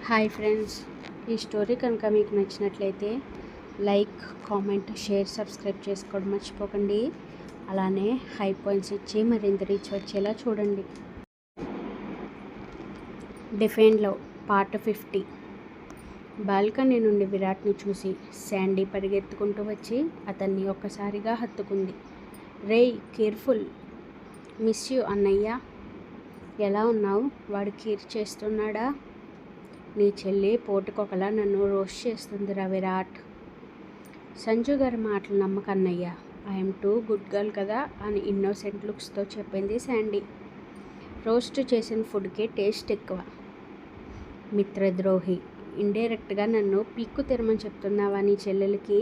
Hi friends, ఈ story కనుక మీకు నచ్చినట్లయితే లైక్, కామెంట్, షేర్, సబ్స్క్రైబ్ చేసుకోవడం మర్చిపోకండి. అలానే హై పాయింట్స్ ఇచ్చి మరింత రీచ్ వచ్చేలా చూడండి. Define love part 50. బాల్కనీ నుండి విరాట్ని చూసి శాండీ పరిగెత్తుకుంటూ వచ్చి అతన్ని ఒక్కసారిగా హత్తుకుంది. రేయ్, కేర్ఫుల్. మిస్ యూ అన్నయ్య. ఎలా ఉన్నావు? వాడు కీర్ చేస్తున్నాడా? నీ చెల్లి పోటుకొకలా నన్ను రోస్ట్ చేస్తుందిరా విరాట్. సంజు గారి మాటలు నమ్మకన్నయ్య. ఐఎమ్ టూ గుడ్ గర్ల్ కదా అని ఇన్నోసెంట్ లుక్స్తో చెప్పింది శాండీ. రోస్ట్ చేసిన ఫుడ్కి టేస్ట్ ఎక్కువ. మిత్రద్రోహి, ఇండైరెక్ట్గా నన్ను పీక్కు తెరమని చెప్తున్నావా నీ చెల్లెలకి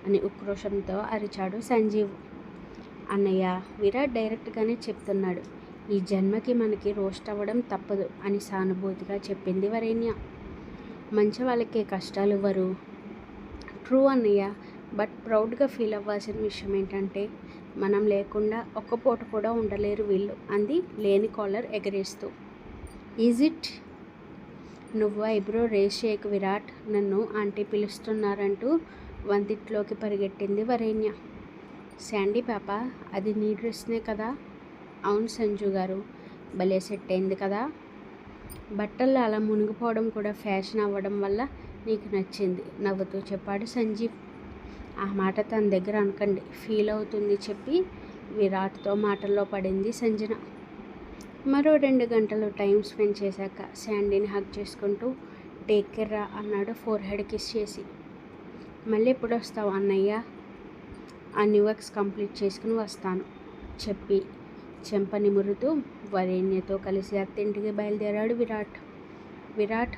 అని ఉక్రోషంతో అరిచాడు సంజీవ్. అన్నయ్య, విరాట్ డైరెక్ట్గానే చెప్తున్నాడు. ఈ జన్మకి మనకి రోస్ట్ అవ్వడం తప్పదు అని సానుభూతిగా చెప్పింది వరేణ్య. మంచి వాళ్ళకే కష్టాలు ఇవ్వరు. ట్రూ అన్నయ్య, బట్ ప్రౌడ్గా ఫీల్ అవ్వాల్సిన విషయం ఏంటంటే మనం లేకుండా ఒక్క పూట కూడా ఉండలేరు వీళ్ళు అంది లేని కాలర్ ఎగరేస్తూ. Is it? నువ్వు ఐబ్రో రేస్ చేయకు విరాట్, నన్ను ఆంటీ పిలుస్తున్నారంటూ వంతిట్లోకి పరిగెట్టింది వరేణ్య. శాండీ పాప, అది నీ డ్రెస్నే కదా? అవును సంజు గారు, భలే సెట్ అయింది కదా. బట్టల్లో అలా మునిగిపోవడం కూడా ఫ్యాషన్ అవ్వడం వల్ల నీకు నచ్చింది నవ్వుతూ చెప్పాడు సంజీవ్. ఆ మాట తన దగ్గర అనకండి, ఫీల్ అవుతుంది చెప్పి విరాట్తో మాటల్లో పడింది సంజన. మరో 2 గంటలు టైం స్పెండ్ చేశాక శాండీని హగ్ చేసుకుంటూ టేక్ కేర్ రా అన్నాడు ఫోర్హెడ్ కిస్ చేసి. మళ్ళీ ఎప్పుడు వస్తావు అన్నయ్య? అన్ని వర్క్స్ కంప్లీట్ చేసుకుని వస్తాను చెప్పి చెంప నిమురుతూ వరేణ్యతో కలిసి అత్తింటికి బయలుదేరాడు విరాట్.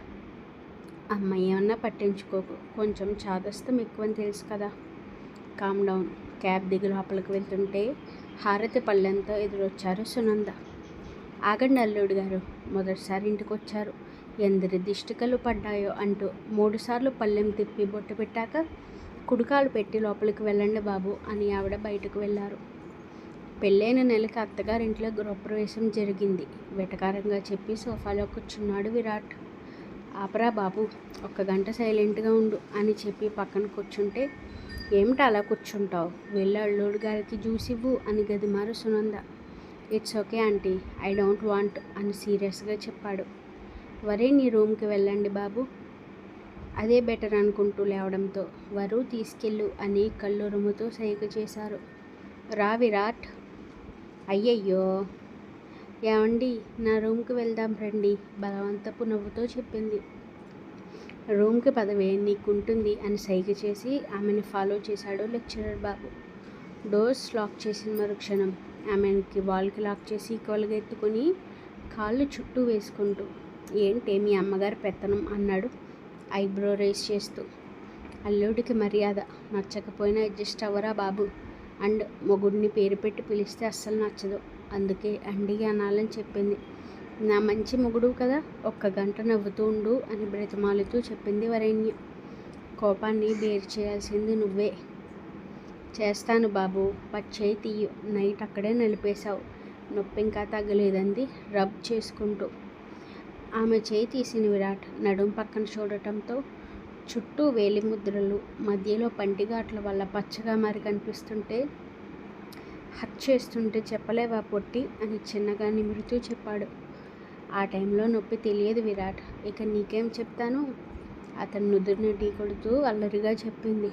అమ్మ ఏమన్నా పట్టించుకోకు, కొంచెం చాదస్తం ఎక్కువని తెలుసు కదా. Calm down. క్యాబ్ దిగి లోపలికి వెళ్తుంటే హారతి పళ్ళెంతో ఎదురొచ్చారు సునంద. ఆగండి అల్లుడు గారు, మొదటిసారి ఇంటికి వచ్చారు, ఎందరి దిష్టికలు పడ్డాయో అంటూ 3 సార్లు పళ్ళెం తిప్పి బొట్టు పెట్టాక కుడికాలు పెట్టి లోపలికి వెళ్ళండి బాబు అని ఆవిడ బయటకు వెళ్ళారు. పెళ్ళైన నెలకి అత్తగారింట్లో గృహప్రవేశం జరిగింది వెటకారంగా చెప్పి సోఫాలో కూర్చున్నాడు విరాట్. ఆపరా బాబు, 1 గంట సైలెంట్గా ఉండు అని చెప్పి పక్కన కూర్చుంటే ఏమిటి అలా కూర్చుంటావు, వెళ్ళి అల్లుడు గారికి జ్యూస్ ఇవ్వు అని గదిమారు Sunanda. It's okay aunty, I don't want అని సీరియస్గా చెప్పాడు. వరే నీ రూమ్కి వెళ్ళండి బాబు. అదే బెటర్ అనుకుంటూ లేవడంతో వరు తీసుకెళ్ళు అని కళ్ళురుముతూ సైగ చేశారు. రా విరాట్. అయ్యయ్యో ఏమండి, నా రూమ్కి వెళ్దాం రండి బలవంతపు నవ్వుతో చెప్పింది. రూమ్కి పదవే నీకుంటుంది అని సైగ చేసి ఆమెను ఫాలో చేశాడు లెక్చరర్ బాబు. డోర్స్ లాక్ చేసిన మరుక్షణం ఆమెకి వాల్కి లాక్ చేసి ఈక్వల్గా ఎత్తుకుని కాళ్ళు చుట్టూ వేసుకుంటూ ఏంటే మీ అమ్మగారి పెత్తనం అన్నాడు ఐబ్రో రేస్ చేస్తూ. అల్లుడికి మర్యాద, నచ్చకపోయినా అడ్జస్ట్ అవ్వరా బాబు. అండ్ మొగుడిని పేరు పెట్టి పిలిస్తే అస్సలు నచ్చదు, అందుకే అండి అనాలని చెప్పింది. నా మంచి మొగుడు కదా, 1 గంట నవ్వుతూ ఉండు అని బ్రతిమాలుతూ చెప్పింది వరేణ్య. కోపాన్ని బేర్ చేయాల్సింది నువ్వే. చేస్తాను బాబు, పచ్చేయి తీయు, నైట్ అక్కడే నలిపేశావు, నొప్పి ఇంకా తగ్గలేదంది రబ్ చేసుకుంటూ. ఆమె చేయి తీసిన విరాట్ నడుం పక్కన చూడటంతో చుట్టూ వేలి ముద్రలు, మధ్యలో పంటిఘాట్ల వల్ల పచ్చగా మారి కనిపిస్తుంటే హక్ చేస్తుంటే చెప్పలేవా పొట్టి అని చిన్నగా నిమురుతూ చెప్పాడు. ఆ టైంలో నొప్పి తెలియదు విరాట్, ఇక నీకేం చెప్తాను అతను నుదురుని ఢీ కొడుతూ అల్లరిగా చెప్పింది.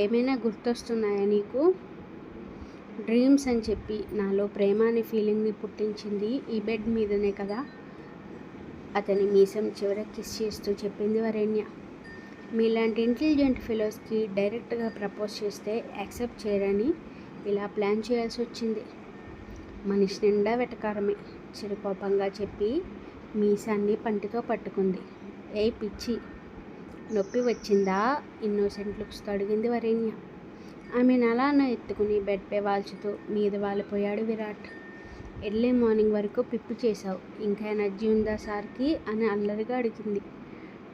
ఏమైనా గుర్తొస్తున్నాయా నీకు? డ్రీమ్స్ అని చెప్పి నాలో ప్రేమ అనే ఫీలింగ్ని పుట్టించింది ఈ బెడ్ మీదనే కదా. అతని మీసం చివర కిస్ చేస్తూ చెప్పింది వరేణ్య. మీలాంటి ఇంటెలిజెంట్ ఫెలోస్కి డైరెక్ట్గా ప్రపోజ్ చేస్తే యాక్సెప్ట్ చేయరని ఇలా ప్లాన్ చేయాల్సి వచ్చింది. మనిషి నిండా వెటకారమే చిరుకోపంగా చెప్పి మీసాన్ని పంటితో పట్టుకుంది. ఏయ్ పిచ్చి, నొప్పి వచ్చిందా ఇన్నోసెంట్ లుక్స్తో అడిగింది వరేణ్య. ఆమెను అలానే ఎత్తుకుని బెడ్పై వాల్చుతూ మీద వాలిపోయాడు విరాట్. ఎర్లీ మార్నింగ్ వరకు పిప్పి చేశావు, ఇంకా ఎనర్జీ ఉందా సార్కి అని అల్లరిగా అడిగింది.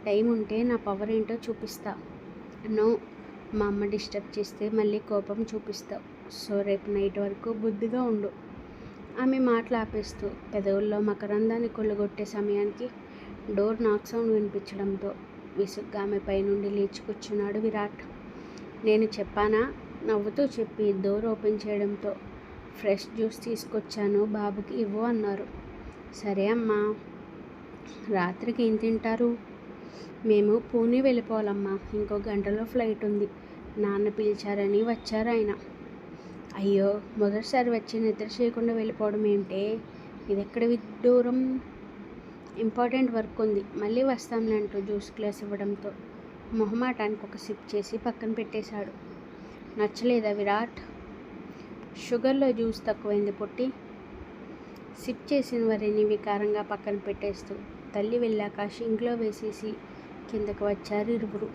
టైం ఉంటే నా పవర్ ఏంటో చూపిస్తా. నో, మా అమ్మ డిస్టర్బ్ చేస్తే మళ్ళీ కోపం చూపిస్తావు, సో రేపు నైట్ వరకు బుద్ధిగా ఉండు. ఆమె మాటలు ఆపేస్తూ పెదవుల్లో మకరందాన్ని కొల్లగొట్టే సమయానికి డోర్ నాక్ సౌండ్ వినిపించడంతో విసుగ్గా ఆమె పైనుండి లేచి కూర్చున్నాడు విరాట్. నేను చెప్పానా? నవ్వుతూ చెప్పి డోర్ ఓపెన్ చేయడంతో ఫ్రెష్ జ్యూస్ తీసుకొచ్చాను, బాబుకి ఇవ్వు అన్నారు. సరే అమ్మా. రాత్రికి ఏం తింటారు? మేము పూణే వెళ్ళిపోవాలమ్మా, ఇంకో గంటలో ఫ్లైట్ ఉంది. నాన్న పిలిచారని వచ్చారు ఆయన. అయ్యో, మొదటిసారి వచ్చి నిద్ర చేయకుండా వెళ్ళిపోవడం ఏమిటే? ఇది ఎక్కడ విడ్డూరం? ఇంపార్టెంట్ వర్క్ ఉంది, మళ్ళీ వస్తాంలే అంటూ జ్యూస్ గ్లాస్ ఇవ్వడంతో మొహమాటానికి ఒక సిప్ చేసి పక్కన పెట్టేశాడు. నచ్చలేదా విరాట్? షుగర్లో జ్యూస్ తక్కువైంది పొట్టి. సిప్ చేసిన వరిని వికారంగా పక్కన పెట్టేస్తూ తల్లి వెళ్ళాక షింక్లో వేసేసి కిందకు వచ్చారు ఇరువురు.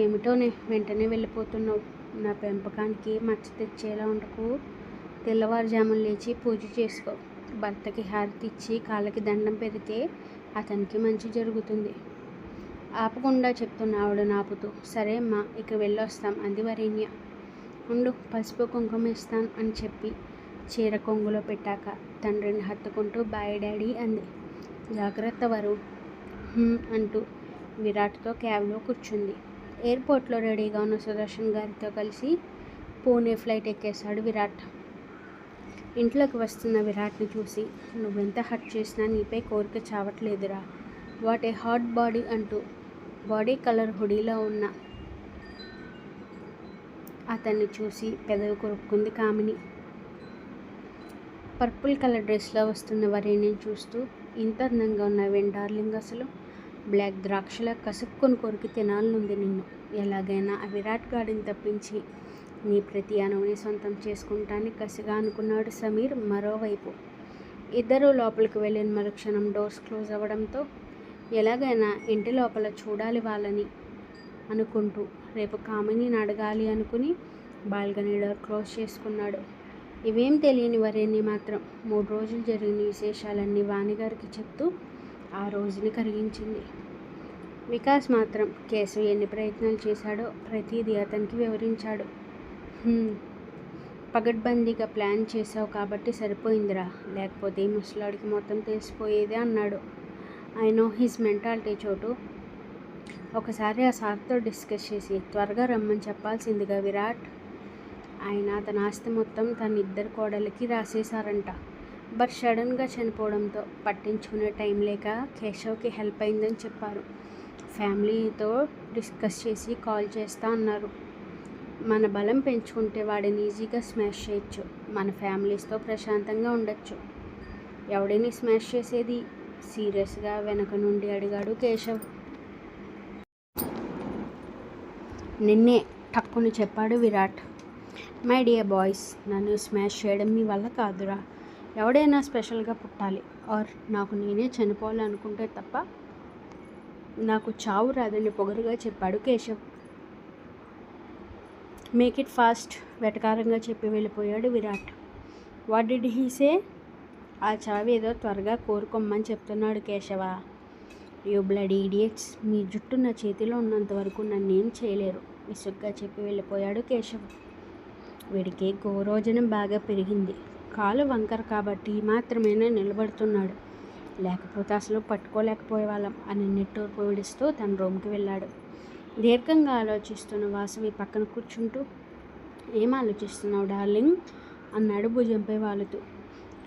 ఏమిటోనే వెంటనే వెళ్ళిపోతున్నావు, నా పెంపకానికి మచ్చ తెచ్చేలా ఉండకు. తెల్లవారుజామున లేచి పూజ చేసుకో, భర్తకి హారతి ఇచ్చి కాళ్ళకి దండం పెడితే అతనికి మంచి జరుగుతుంది. ఆపకుండా చెప్తున్న ఆవిడను ఆపుతూ, సరే అమ్మా, ఇక వెళ్ళొస్తాం అంది వరేణ్య. ఉండు, పసుపు కుంకుమ ఇస్తాను అని చెప్పి చీర కొంగులో పెట్టాక తండ్రిని హత్తుకుంటూ బాయ్ డాడీ అంది. జాగ్రత్త వరు అంటూ విరాట్తో క్యాబ్లో కూర్చుంది. ఎయిర్పోర్ట్లో రెడీగా ఉన్న సుదర్శన్ గారితో కలిసి పూణే ఫ్లైట్ ఎక్కేశాడు విరాట్. ఇంట్లోకి వస్తున్న విరాట్ని చూసి, నువ్వెంత హర్ట్ చేసినా నీపై కోరిక చావట్లేదురా, వాట్ ఏ హాట్ బాడీ అంటూ బాడీ కలర్ హుడీలో ఉన్న అతన్ని చూసి పెదవి కొరుక్కుంది కామిని. పర్పుల్ కలర్ డ్రెస్లో వస్తున్న వరేణ్యని చూస్తూ, ఇంత అందంగా ఉన్నావేం డార్లింగ్, అసలు బ్లాక్ ద్రాక్షలా కసుక్కొని కొరికి తినాలనుంది నిన్ను. ఎలాగైనా ఆ విరాట్ గాడిని తప్పించి నీ ప్రతి అణువుని సొంతం చేసుకుంటాన్ని కసిగా అనుకున్నాడు సమీర్. మరోవైపు ఇద్దరూ లోపలికి వెళ్ళిన మరుక్షణం డోర్స్ క్లోజ్ అవ్వడంతో ఎలాగైనా ఇంటి లోపల చూడాలి వాళ్ళని అనుకుంటూ రేపు కామినిని అడగాలి అనుకుని బాల్కనీ డోర్ క్లోజ్ చేసుకున్నాడు. ఇవేం తెలియని వరేణ్య మాత్రం 3 రోజులు జరిగిన విశేషాలన్నీ వాణిగారికి చెప్తూ ఆ రోజుని కరిగించింది. వికాస్ మాత్రం కేశవ్ ఎన్ని ప్రయత్నాలు చేశాడో ప్రతిదీ అతనికి వివరించాడు. పగడ్బందీగా ప్లాన్ చేసావు కాబట్టి సరిపోయిందిరా, లేకపోతే ఈ ముసలాడికి మొత్తం తెలిసిపోయేదే అన్నాడు. ఐ నో హిస్ మెంటాలిటీ చోటు. ఒకసారి ఆ సార్తో డిస్కస్ చేసి త్వరగా రమ్మని చెప్పాల్సిందిగా విరాట్. ఆయన తన ఆస్తి మొత్తం తన 2 కోడళ్ళకి రాసేశారంట. బట్ సడన్గా చనిపోవడంతో పట్టించుకునే టైం లేక కేశవ్కి హెల్ప్ అయిందని చెప్పారు. ఫ్యామిలీతో డిస్కస్ చేసి కాల్ చేస్తా అన్నారు. మన బలం పెంచుకుంటే వాడిని ఈజీగా స్మాష్ చేయొచ్చు, మన ఫ్యామిలీస్తో ప్రశాంతంగా ఉండొచ్చు. ఎవడిని స్మాష్ చేసేది? సీరియస్గా వెనక నుండి అడిగాడు కేశవ్. నిన్నే టక్కుని చెప్పాడు విరాట్. మై డియర్ బాయ్స్, నన్ను స్మాష్ చేయడం మీ వల్ల కాదురా. ఎవడైనా స్పెషల్గా పుట్టాలి ఆర్ నాకు నేనే చనిపోవాలనుకుంటే తప్ప నాకు చావు రాదని పొగరుగా చెప్పాడు కేశవ్. మేక్ ఇట్ ఫాస్ట్, వెటకారంగా చెప్పి వెళ్ళిపోయాడు Virat. What did he say? ఆ చావు ఏదో త్వరగా కోరుకోమని చెప్తున్నాడు కేశవ. యూ బ్లడీ ఇడియట్స్, మీ జుట్టు నా చేతిలో ఉన్నంత వరకు నన్నేం చేయలేరు, విసుగ్గా చెప్పి వెళ్ళిపోయాడు కేశవ్. వీడికి గోరోజనం బాగా పెరిగింది. కాలు వంకర కాబట్టి మాత్రమేనా నిలబడుతున్నాడు, లేకపోతే అసలు పట్టుకోలేకపోయేవాళ్ళం అని నిట్టూర్పు విడుస్తూ తన రూమ్కి వెళ్ళాడు. దీర్ఘంగా ఆలోచిస్తున్న వాసవి పక్కన కూర్చుంటూ, ఏం ఆలోచిస్తున్నావు డార్లింగ్ అన్నాడు భుజంపై వాలుతూ.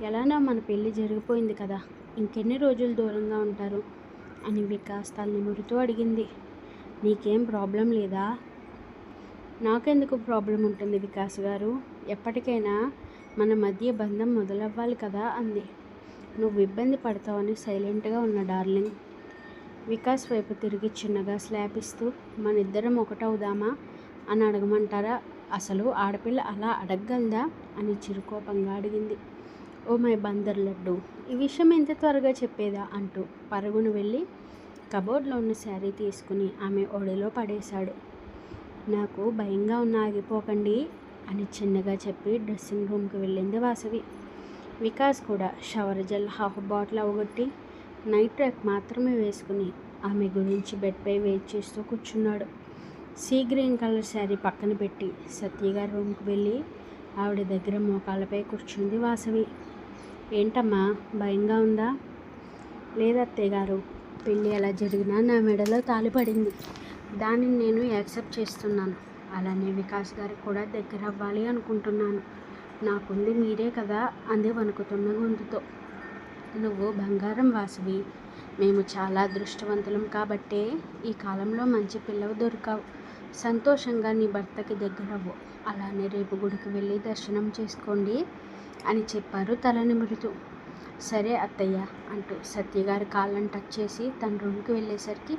ఎలానో మన పెళ్ళి జరిగిపోయింది కదా, ఇంకెన్ని రోజులు దూరంగా ఉంటారు అని వికాస్ తల్ని మురుతూ అడిగింది. నీకేం ప్రాబ్లం లేదా? నాకెందుకు ప్రాబ్లం ఉంటుంది వికాస్ గారు, ఎప్పటికైనా మన మధ్య బంధం మొదలవ్వాలి కదా అంది. నువ్వు ఇబ్బంది పడతావని సైలెంట్గా ఉన్న డార్లింగ్. వికాస్ వైపు తిరిగి చిన్నగా స్లాప్ ఇస్తూ, మన ఇద్దరం ఒకటవుదామా అని అడగమంటారా? అసలు ఆడపిల్ల అలా అడగగలదా అని చిరుకోపంగా అడిగింది. ఓ మై బందర్ లడ్డు, ఈ విషయం ఎంత త్వరగా చెప్పేదా అంటూ పరుగున వెళ్ళి కబోర్డ్లో ఉన్న శారీ తీసుకుని ఆమె ఒడిలో పడేశాడు. నాకు భయంగా ఉన్న ఆగిపోకండి అని చిన్నగా చెప్పి డ్రెస్సింగ్ రూమ్కి వెళ్ళింది వాసవి. వికాస్ కూడా షవర్ జెల్ హాఫ్ బాటిల్ అవగొట్టి నైట్ ట్రాక్ మాత్రమే వేసుకుని ఆమె గురించి బెడ్పై వెయిట్ చేస్తూ కూర్చున్నాడు. సీ గ్రీన్ కలర్ శారీ పక్కన పెట్టి సత్యగారి రూమ్కి వెళ్ళి ఆవిడ దగ్గర మోకాళ్ళపై కూర్చుంది వాసవి. ఏంటమ్మా, భయంగా ఉందా? లేదత్తయ్య గారు, పెళ్ళి ఎలా జరిగినా నా మెడలో తాళి పడింది. దానిని నేను యాక్సెప్ట్ చేస్తున్నాను. అలానే వికాస్ గారికి కూడా దగ్గర అవ్వాలి అనుకుంటున్నాను. నాకుంది మీరే కదా అంది వణుకుతున్న గొంతుతో. నువ్వు బంగారం వాసివి. మేము చాలా అదృష్టవంతులం కాబట్టే ఈ కాలంలో మంచి పిల్లవు దొరికావు. సంతోషంగా నీ భర్తకి దగ్గరవ్వు. అలానే రేపు గుడికి వెళ్ళి దర్శనం చేసుకోండి అని చెప్పారు తల నిమురుతూ. సరే అత్తయ్య అంటూ సత్యగారి కాళ్ళని టచ్ చేసి తన రూమ్కి వెళ్ళేసరికి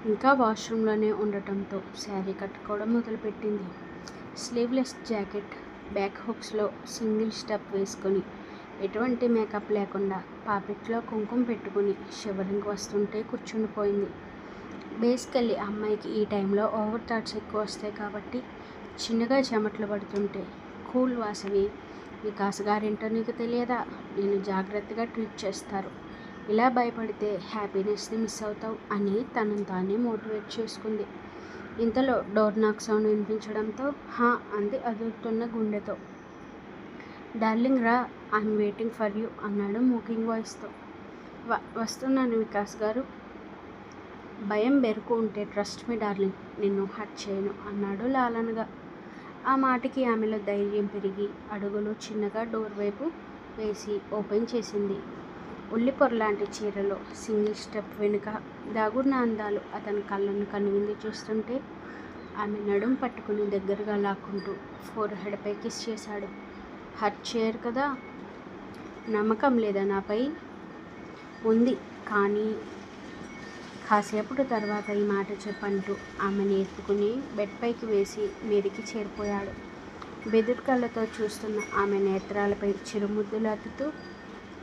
ఇంకా వాష్రూమ్లోనే ఉండటంతో శారీ కట్టుకోవడం మొదలుపెట్టింది. స్లీవ్లెస్ జాకెట్, బ్యాక్ హుక్స్లో సింగిల్ స్టెప్ వేసుకొని ఎటువంటి మేకప్ లేకుండా పాపిట్లో కుంకుమ పెట్టుకుని షివరింగ్ వస్తుంటే కూర్చుండిపోయింది. బేసికల్లీ అమ్మాయికి ఈ టైంలో ఓవర్ థాట్స్ ఎక్కువ వస్తాయి కాబట్టి చిన్నగా చెమటలు పడుతుంటే, కూల్ వాసవి, వికాస్ గారేంటో నీకు తెలియదా, నేను జాగ్రత్తగా ట్రీట్ చేస్తారు. ఇలా భయపడితే హ్యాపీనెస్ని మిస్ అవుతావు అని తనను తానే మోటివేట్ చేసుకుంది. ఇంతలో డోర్ నాక్ సౌండ్ వినిపించడంతో హా అంది అదురుతున్న గుండెతో. డార్లింగ్ రా, ఐఎమ్ వెయిటింగ్ ఫర్ యూ అన్నాడు మూకింగ్ వాయిస్తో. వస్తున్నాను వికాస్ గారు. భయం బెరుకు ఉంటే ట్రస్ట్ మీ డార్లింగ్, నిన్ను హర్ట్ చేయను అన్నాడు లాలనగా. ఆ మాటకి ఆమెలో ధైర్యం పెరిగి అడుగులు చిన్నగా డోర్ వైపు వేసి ఓపెన్ చేసింది. ఉల్లిపొరలాంటి చీరలో సింగిల్ స్టెప్ వెనుక దాగున్న అందాలు అతని కళ్ళను కనువిందు చేస్తుంటే ఆమె నడుం పట్టుకుని దగ్గరగా లాక్కుంటూ ఫోర్ హెడ్పై కిస్ చేశాడు. హర్ట్ చేయరు కదా? నమ్మకం లేదా నాపై? ఉంది, కానీ కాసేపటి తర్వాత ఈ మాట చెప్పంటూ ఆమెను ఎత్తుకుని బెడ్ పైకి వేసి మీదికి చేరిపోయాడు. బెదురు కళ్ళతో చూస్తున్న ఆమె నేత్రాలపై చిరుముద్దులు అద్దుతూ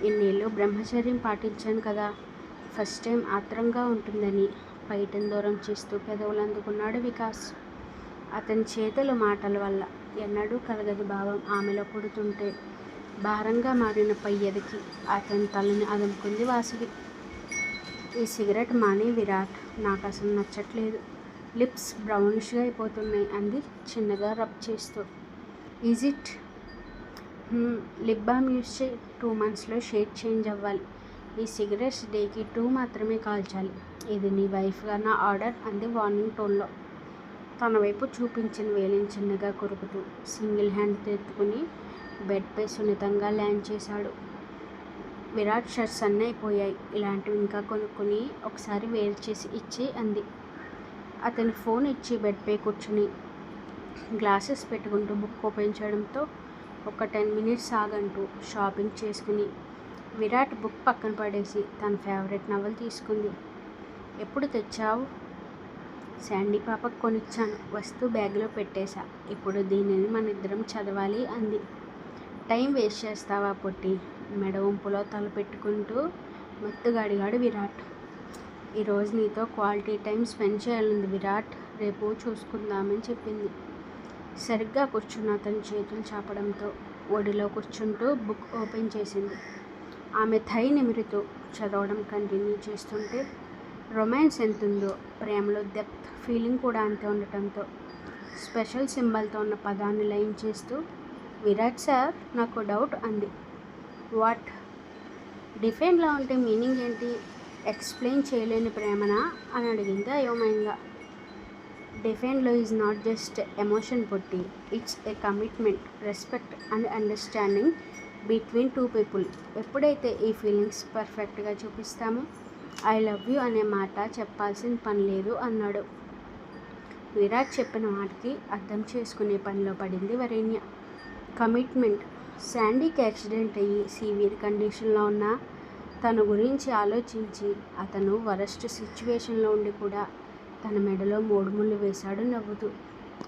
ఇన్నేళ్ళు బ్రహ్మచర్యం పాటించాను కదా, ఫస్ట్ టైం ఆత్రంగా ఉంటుందని పైటను దూరం చేస్తూ పెదవులు అందుకున్నాడు వికాస్. అతని చేతుల మాటల వల్ల ఎన్నడూ కలగని భావం ఆమెలో పుడుతుంటే భారంగా మారిన పయ్యదికి అతని తలని అదుముకుంది వాసవి. ఈ సిగరెట్ మాని విరాట్, నాకు అసలు నచ్చట్లేదు. లిప్స్ బ్రౌనిష్గా అయిపోతున్నాయి అంది చిన్నగా రబ్ చేస్తూ. Is it? Lip balm use చేయి. 2 monthsలో షేడ్ చేంజ్ అవ్వాలి. ఈ సిగరెట్స్ డేకి 2 మాత్రమే కాల్చాలి. ఇది నీ వైఫ్గా నా ఆర్డర్ అంది వార్నింగ్ టోన్లో. తన వైపు చూపించిన వేలిని చిన్నగా కొరుకుతూ సింగిల్ హ్యాండ్ ఎత్తుకుని బెడ్పై సున్నితంగా ల్యాండ్ చేశాడు. విరాట్ షర్ట్స్ అన్నీ అయిపోయాయి, ఇలాంటివి ఇంకా కొనుక్కుని ఒకసారి వేరు చేసి ఇచ్చి అంది. అతని ఫోన్ ఇచ్చి బెడ్పై కూర్చుని గ్లాసెస్ పెట్టుకుంటూ బుక్ ఓపెన్ చేయడంతో ఒక 10 minutes ఆగంటూ షాపింగ్ చేసుకుని విరాట్ బుక్ పక్కన పడేసి తన ఫేవరెట్ నవల్ తీసుకుంది. ఎప్పుడు తెచ్చావు? శాండీ పాపకు కొనిచ్చాను, వస్తూ బ్యాగ్లో పెట్టేశా. ఇప్పుడు దీనిని మన ఇద్దరం చదవాలి అంది. టైం వేస్ట్ చేస్తావా పొట్టి? మెడ వంపులో తల పెట్టుకుంటూ మెత్తగా అడిగాడు విరాట్. ఈరోజు నీతో క్వాలిటీ టైం స్పెండ్ చేయాలంది విరాట్, రేపు చూసుకుందామని చెప్పింది. సరిగ్గా కూర్చున్న అతని చేతులు చాపడంతో ఒడిలో కూర్చుంటూ బుక్ ఓపెన్ చేసింది. ఆమె థై నిమిరుతూ చదవడం కంటిన్యూ చేస్తుంటే రొమాన్స్ ఎంతుందో ప్రేమలో డెప్త్ ఫీలింగ్ కూడా అంతే ఉండటంతో స్పెషల్ సింబల్తో ఉన్న పదాన్ని లైన్ చేస్తూ విరాట్ సార్, నాకు డౌట్ అంది. వాట్? డిఫైన్లో ఉంటే మీనింగ్ ఏంటి? ఎక్స్ప్లెయిన్ చేయలేని ప్రేమనా అని అడిగింది అయోమయంగా. డిఫైన్లో ఈజ్ నాట్ జస్ట్ ఎమోషన్ పొట్టి, it's a commitment, respect and understanding between 2 people. ఎప్పుడైతే ఈ ఫీలింగ్స్ పర్ఫెక్ట్గా చూపిస్తామో ఐ లవ్ యూ అనే మాట చెప్పాల్సిన పని లేదు అన్నాడు. విరాట్ చెప్పిన మాటకి అర్థం చేసుకునే పనిలో పడింది వరేణ్య. కమిట్మెంట్. శాండీకి యాక్సిడెంట్ అయ్యి సివియర్ కండిషన్లో ఉన్న తన గురించి ఆలోచించి అతను వరస్ట్ సిచ్యువేషన్లో ఉండి కూడా తన మెడలో 3 ముళ్ళు వేశాడు నవ్వుతూ.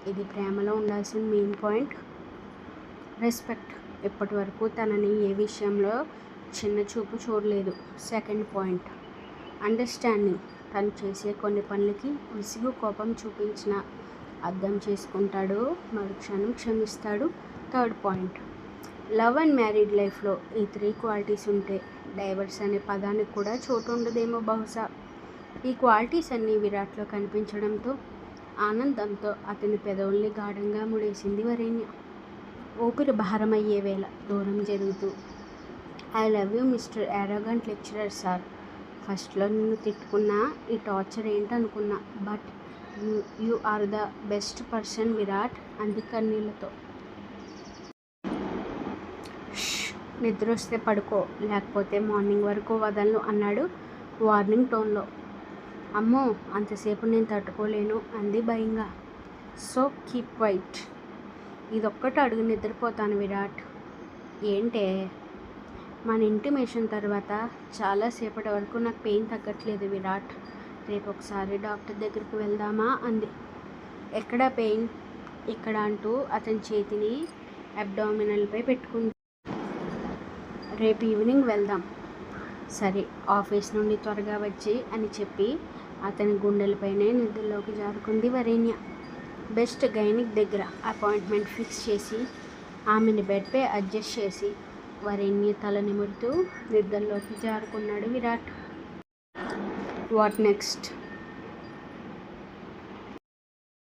ఇది ప్రేమలో ఉండాల్సిన మెయిన్ పాయింట్. రెస్పెక్ట్. ఇప్పటి వరకు తనని ఏ విషయంలో చిన్న చూపు చూడలేదు. Second point. అండర్స్టాండింగ్. తను చేసే కొన్ని పనులకి విసుగు కోపం చూపించినా అర్థం చేసుకుంటాడు, మరుక్షణం క్షమిస్తాడు. Third point. Love and married లైఫ్లో ఈ 3 క్వాలిటీస్ ఉంటే డైవర్స్ అనే పదానికి కూడా చోటు ఉండదేమో బహుశా. ఈ క్వాలిటీస్ అన్నీ విరాట్లో కనిపించడంతో ఆనందంతో అతని పెదవుల్ని గాఢంగా ముడేసింది వరేణ్య. ఊపిరి భారమయ్యే వేళ దూరం జరుగుతూ I love you mister arrogant lecturer sir, ఫస్ట్లో నిన్ను తిట్టుకున్నా ఈ టార్చర్ ఏంటనుకున్నా, but you are the best person Virat అంది కన్నీళ్లతో. నిద్ర వస్తే పడుకో, లేకపోతే మార్నింగ్ వరకు వదలను అన్నాడు వార్నింగ్ టోన్లో. అమ్మో, అంతసేపు నేను తట్టుకోలేను అంది భయంగా. So keep quiet. ఇదొక్కటి అడుగు, నిద్రపోతాను విరాట్. ఏంటే? మన ఇంటిమేషన్ తర్వాత చాలాసేపటి వరకు నాకు పెయిన్ తగ్గట్లేదు విరాట్. రేపు ఒకసారి డాక్టర్ దగ్గరికి వెళ్దామా అంది. ఎక్కడ పెయిన్? ఇక్కడ అంటూ అతని చేతిని అబ్డామినల్పై పెట్టుకుంది. రేపు ఈవినింగ్ వెళ్దాం. సరే, ఆఫీస్ నుండి త్వరగా వచ్చి అని చెప్పి అతని గుండెలపైనే నిద్రలోకి జారుకుంది వరేణ్య. బెస్ట్ గైనిక్ దగ్గర అపాయింట్మెంట్ ఫిక్స్ చేసి ఆమెని బెడ్పై అడ్జస్ట్ చేసి వరేణ్య తల నిమురుతూ నిద్రలోకి జారుకున్నాడు విరాట్. What next?